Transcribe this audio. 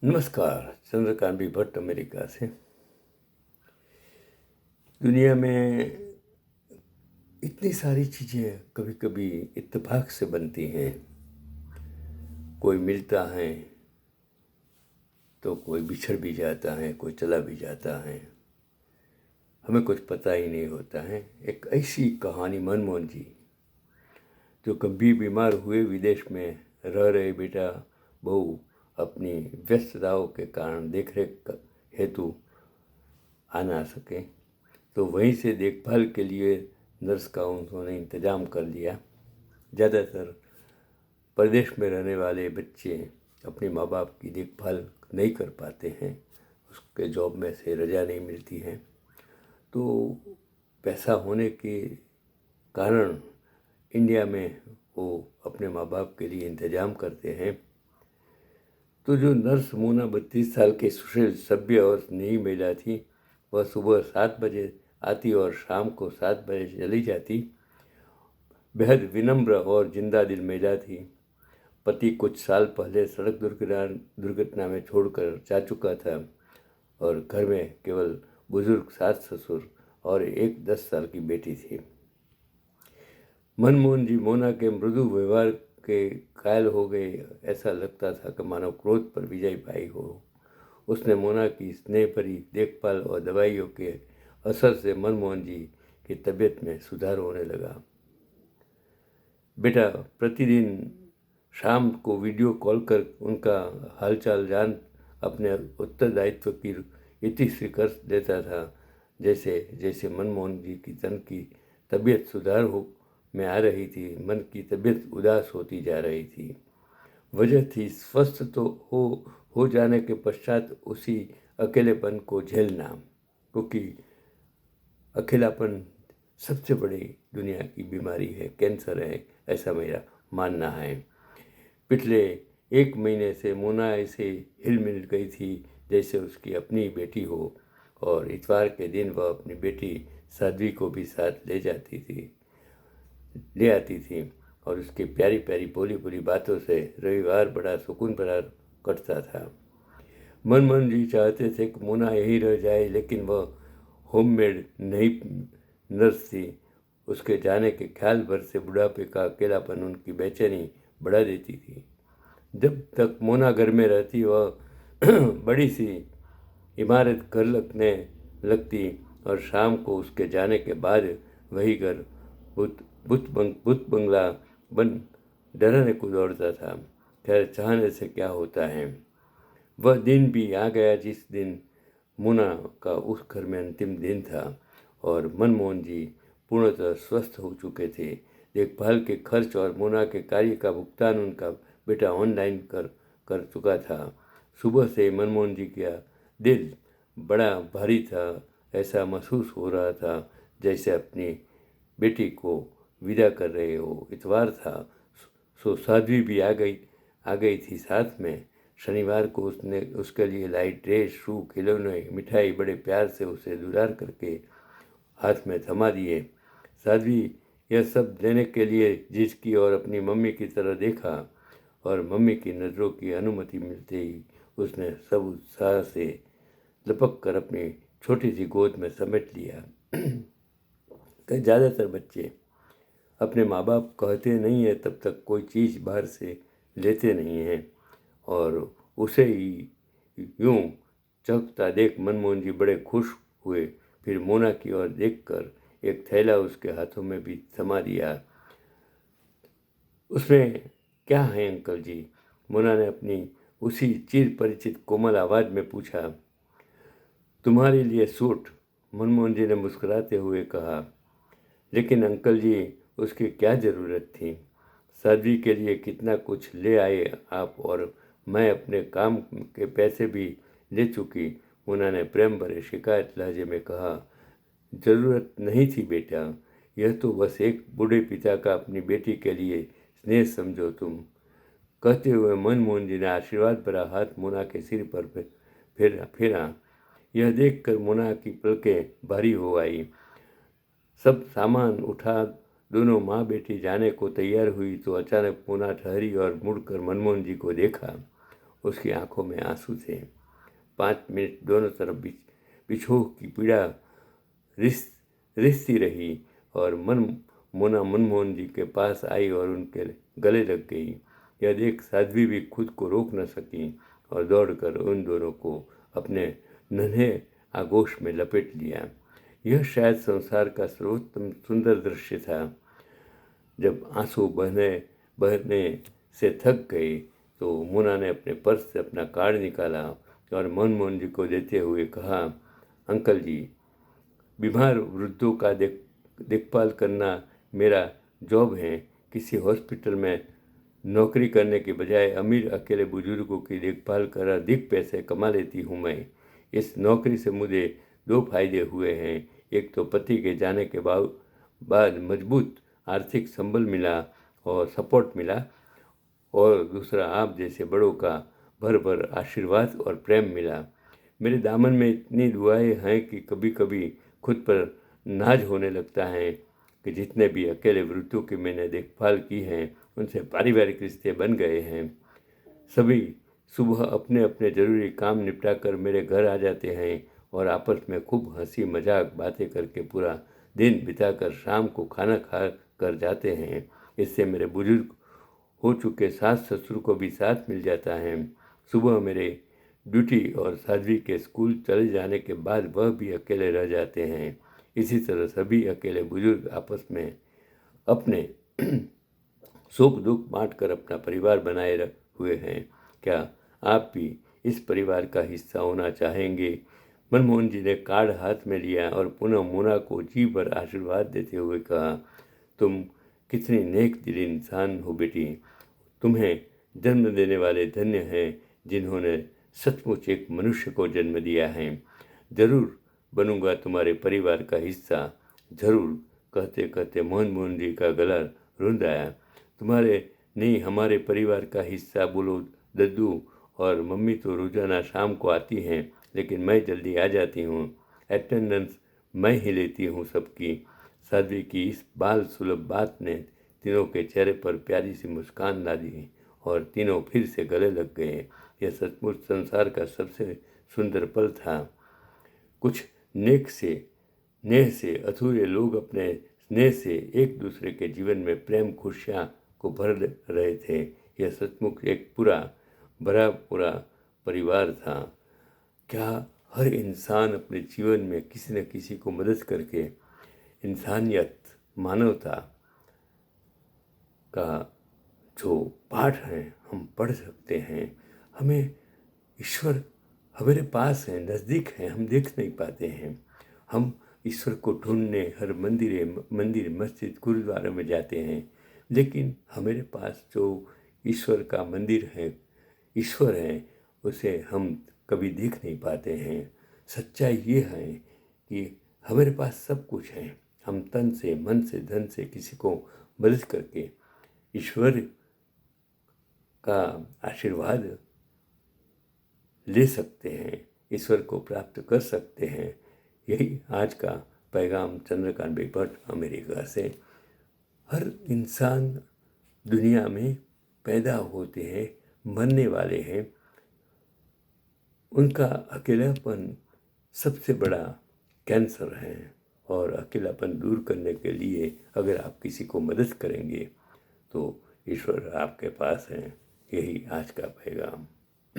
नमस्कार। Chandrakant B Bhatt America से। दुनिया में इतनी सारी चीज़ें कभी कभी इत्तेफाक से बनती हैं। कोई मिलता है तो कोई बिछड़ भी जाता है, कोई चला भी जाता है, हमें कुछ पता ही नहीं होता है। एक ऐसी कहानी मनमोहन जी, जो कभी बीमार हुए विदेश में रह रहे बेटा बहू अपनी व्यस्तताओं के कारण देखरेख हेतु आ ना सके, तो वहीं से देखभाल के लिए नर्स का उन्होंने इंतज़ाम कर लिया। ज़्यादातर प्रदेश में रहने वाले बच्चे अपने माँ बाप की देखभाल नहीं कर पाते हैं, उसके जॉब में से रजा नहीं मिलती है, तो पैसा होने के कारण इंडिया में वो अपने माँ बाप के लिए इंतज़ाम करते हैं। तो जो नर्स मोना 32 साल की सुशील, सभ्य और स्नेही महिला थी, वह सुबह 7 बजे आती और शाम को 7 बजे चली जाती। बेहद विनम्र और जिंदा दिल महिला थी। पति कुछ साल पहले सड़क दुर्घटना में छोड़कर जा चुका था और घर में केवल बुजुर्ग सास ससुर और एक 10 साल की बेटी थी। मनमोहन जी मोना के मृदु व्यवहार के कायल हो गए। ऐसा लगता था कि मानव क्रोध पर विजय पाई हो। उसने मोना की स्नेह भरी देखभाल और दवाइयों के असर से मनमोहन जी की तबीयत में सुधार होने लगा। बेटा प्रतिदिन शाम को वीडियो कॉल कर उनका हालचाल जान अपने उत्तरदायित्व की इतिश्री कर देता था। जैसे जैसे मनमोहन जी की तन की तबीयत सुधार में आ रही थी, मन की तबीयत उदास होती जा रही थी। वजह थी स्वस्थ तो हो जाने के पश्चात उसी अकेलेपन को झेलना, क्योंकि अकेलापन सबसे बड़ी दुनिया की बीमारी है, कैंसर है, ऐसा मेरा मानना है। पिछले 1 महीने से मोना ऐसे हिल मिल गई थी जैसे उसकी अपनी बेटी हो, और इतवार के दिन वह अपनी बेटी साध्वी को भी साथ ले आती थी और उसकी प्यारी प्यारी बोली बोली बातों से रविवार बड़ा सुकून भरा कटता था। मनमोहन जी चाहते थे कि मोना यहीं रह जाए, लेकिन वह होममेड नई नर्स थी। उसके जाने के ख्याल भर से बुढ़ापे का अकेलापन उनकी बेचैनी बढ़ा देती थी। जब तक मोना घर में रहती, वह बड़ी सी इमारत घर लगती और शाम को उसके जाने के बाद वही घर भूत बंगला बन डरने को दौड़ता था। खैर, चाहने से क्या होता है। वह दिन भी आ गया जिस दिन मोना का उस घर में अंतिम दिन था और मनमोहन जी पूर्णतः स्वस्थ हो चुके थे। देखभाल के खर्च और मोना के कार्य का भुगतान उनका बेटा ऑनलाइन कर चुका था। सुबह से मनमोहन जी का दिल बड़ा भारी था। ऐसा महसूस हो रहा था जैसे अपनी बेटी को विदा कर रहे हो। इतवार था, सो साध्वी भी आ गई थी साथ में। शनिवार को उसने उसके लिए लाइट ड्रेस, शू, खिलौने, मिठाई बड़े प्यार से उसे दुलार करके हाथ में थमा दिए। साध्वी यह सब देने के लिए झिझकी और अपनी मम्मी की तरह देखा, और मम्मी की नज़रों की अनुमति मिलते ही उसने सब उत्साह से लपक कर अपनी छोटी सी गोद में समेट लिया। कई ज़्यादातर बच्चे अपने माँ बाप कहते नहीं है तब तक कोई चीज़ बाहर से लेते नहीं हैं, और उसे ही यूं चौंकता देख मनमोहन जी बड़े खुश हुए। फिर मोना की ओर देखकर एक थैला उसके हाथों में भी थमा दिया। उसमें क्या है अंकल जी? मोना ने अपनी उसी चिर परिचित कोमल आवाज़ में पूछा। तुम्हारे लिए सूट, मनमोहन जी ने मुस्कुराते हुए कहा। लेकिन अंकल जी, उसकी क्या ज़रूरत थी? साध्वी के लिए कितना कुछ ले आए आप, और मैं अपने काम के पैसे भी ले चुकी, उन्होंने प्रेम भरे शिकायत लहजे में कहा। ज़रूरत नहीं थी बेटा, यह तो बस एक बूढ़े पिता का अपनी बेटी के लिए स्नेह समझो तुम, कहते हुए मनमोहन जी ने आशीर्वाद भरा हाथ मोना के सिर पर फेरा। यह देखकर मोना की पलकें भारी हो आई। सब सामान उठा दोनों माँ बेटी जाने को तैयार हुई तो अचानक मोना ठहरी और मुड़कर मनमोहन जी को देखा। उसकी आंखों में आंसू थे। 5 मिनट दोनों तरफ बिछोह की पीड़ा रिश्ती रही और मोना मनमोहन जी के पास आई और उनके गले लग गई। यह देख साध्वी भी खुद को रोक न सकी और दौड़कर उन दोनों को अपने नन्हे आगोश में लपेट लिया। यह शायद संसार का सर्वोत्तम सुंदर दृश्य था। जब आंसू बहने से थक गए तो मोना ने अपने पर्स से अपना कार्ड निकाला और मनमोहन जी को देते हुए कहा, अंकल जी, बीमार वृद्धों का देखभाल करना मेरा जॉब है। किसी हॉस्पिटल में नौकरी करने के बजाय अमीर अकेले बुजुर्गों की देखभाल कर अधिक पैसे कमा लेती हूँ मैं। इस नौकरी से मुझे 2 फायदे हुए हैं। एक तो पति के जाने के बाद मजबूत आर्थिक संबल मिला और सपोर्ट मिला, और दूसरा आप जैसे बड़ों का भर भर आशीर्वाद और प्रेम मिला। मेरे दामन में इतनी दुआएं हैं कि कभी कभी खुद पर नाज होने लगता है कि जितने भी अकेले वृद्धों की मैंने देखभाल की है उनसे पारिवारिक रिश्ते बन गए हैं। सभी सुबह अपने अपने ज़रूरी काम निपटा कर मेरे घर आ जाते हैं और आपस में खूब हंसी मजाक बातें करके पूरा दिन बिताकर शाम को खाना खा कर जाते हैं। इससे मेरे बुजुर्ग हो चुके सास ससुर को भी साथ मिल जाता है। सुबह मेरे ड्यूटी और साध्वी के स्कूल चले जाने के बाद वह भी अकेले रह जाते हैं। इसी तरह सभी अकेले बुजुर्ग आपस में अपने सुख दुख बांट कर अपना परिवार बनाए हुए हैं। क्या आप भी इस परिवार का हिस्सा होना चाहेंगे? मनमोहन जी ने कार्ड हाथ में लिया और पुनः मोना को जी भर आशीर्वाद देते हुए कहा, तुम कितनी नेक दिल इंसान हो बेटी। तुम्हें जन्म देने वाले धन्य हैं जिन्होंने सचमुच एक मनुष्य को जन्म दिया है। जरूर बनूंगा तुम्हारे परिवार का हिस्सा, जरूर। कहते कहते मोहन जी का गला रुंध आया। तुम्हारे नहीं, हमारे परिवार का हिस्सा बोलो दद्दू और मम्मी तो रोजाना शाम को आती हैं, लेकिन मैं जल्दी आ जाती हूँ। अटेंडेंस मैं ही लेती हूँ सबकी। साध्वी की इस बाल सुलभ बात ने तीनों के चेहरे पर प्यारी सी मुस्कान ला दी और तीनों फिर से गले लग गए। यह सचमुच संसार का सबसे सुंदर पल था। कुछ नेह से अधूरे लोग अपने स्नेह से एक दूसरे के जीवन में प्रेम खुशियाँ को भर रहे थे। यह सचमुच एक भरा पूरा परिवार था। क्या हर इंसान अपने जीवन में किसी न किसी को मदद करके इंसानियत, मानवता का जो पाठ है हम पढ़ सकते हैं। हमें ईश्वर हमारे पास है, नज़दीक है, हम देख नहीं पाते हैं। हम ईश्वर को ढूंढने हर मंदिर मस्जिद गुरुद्वारे में जाते हैं, लेकिन हमारे पास जो ईश्वर का मंदिर है, ईश्वर है, उसे हम कभी देख नहीं पाते हैं। सच्चाई ये है कि हमारे पास सब कुछ है। हम तन से, मन से, धन से किसी को मदद करके ईश्वर का आशीर्वाद ले सकते हैं, ईश्वर को प्राप्त कर सकते हैं। यही आज का पैगाम चंद्रकांत भाई भट्ट अमेरिका से। हर इंसान दुनिया में पैदा होते हैं, मरने वाले हैं। उनका अकेलापन सबसे बड़ा कैंसर है, और अकेलापन दूर करने के लिए अगर आप किसी को मदद करेंगे तो ईश्वर आपके पास है। यही आज का पैगाम।